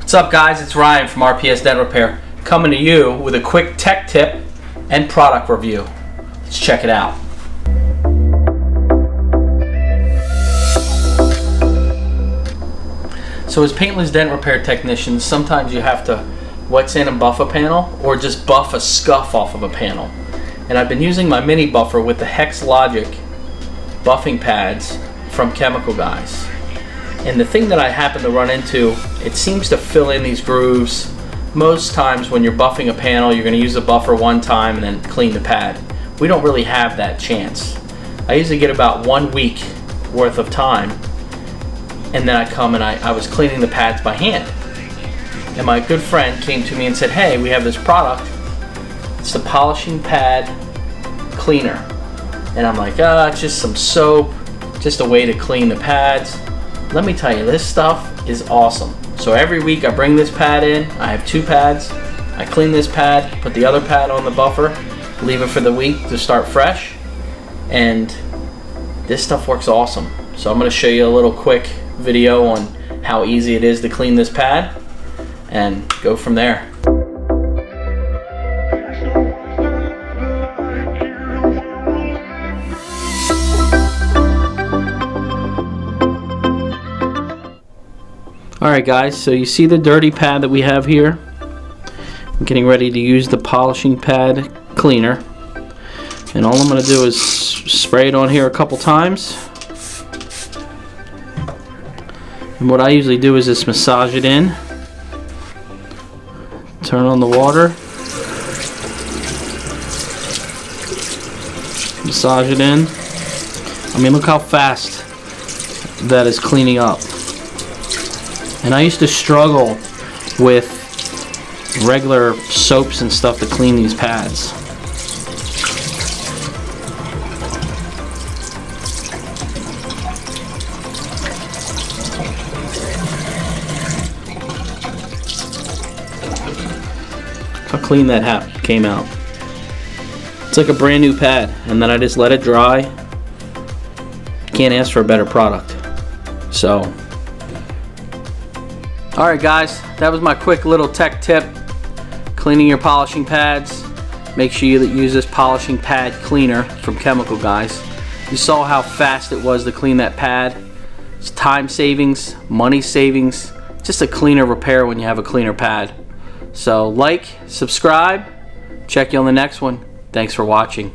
What's up, guys? It's Ryan from RPS Dent Repair, coming to you with a quick tech tip and product review. Let's check it out. So as paintless dent repair technicians, sometimes you have to wet sand and buff a panel or just buff a scuff off of a panel. And I've been using my mini buffer with the Hex Logic buffing pads from Chemical Guys. And the thing that I happen to run into, it seems to fill in these grooves. Most times when you're buffing a panel, you're going to use the buffer one time and then clean the pad. We don't really have that chance. I usually get about 1 week worth of time, and then I come and I was cleaning the pads by hand. And my good friend came to me and said, hey, we have this product. It's the polishing pad cleaner. And I'm like, it's just some soap, just a way to clean the pads. Let me tell you, this stuff is awesome. So every week I bring this pad in. I have 2 pads. I clean this pad, put the other pad on the buffer, leave it for the week to start fresh, and this stuff works awesome. So I'm going to show you a little quick video on how easy it is to clean this pad and go from there. Alright guys, so you see the dirty pad that we have here. I'm getting ready to use the polishing pad cleaner, and all I'm going to do is spray it on here a couple times. And what I usually do is just massage it in, turn on the water, massage it in. I mean, look how fast that is cleaning up. And I used to struggle with regular soaps and stuff to clean these pads. How clean that came out. It's like a brand new pad, and then I just let it dry. Can't ask for a better product. So, alright guys, that was my quick little tech tip. Cleaning your polishing pads. Make sure you use this polishing pad cleaner from Chemical Guys. You saw how fast it was to clean that pad. It's time savings, money savings, just a cleaner repair when you have a cleaner pad. So like, subscribe, check you on the next one. Thanks for watching.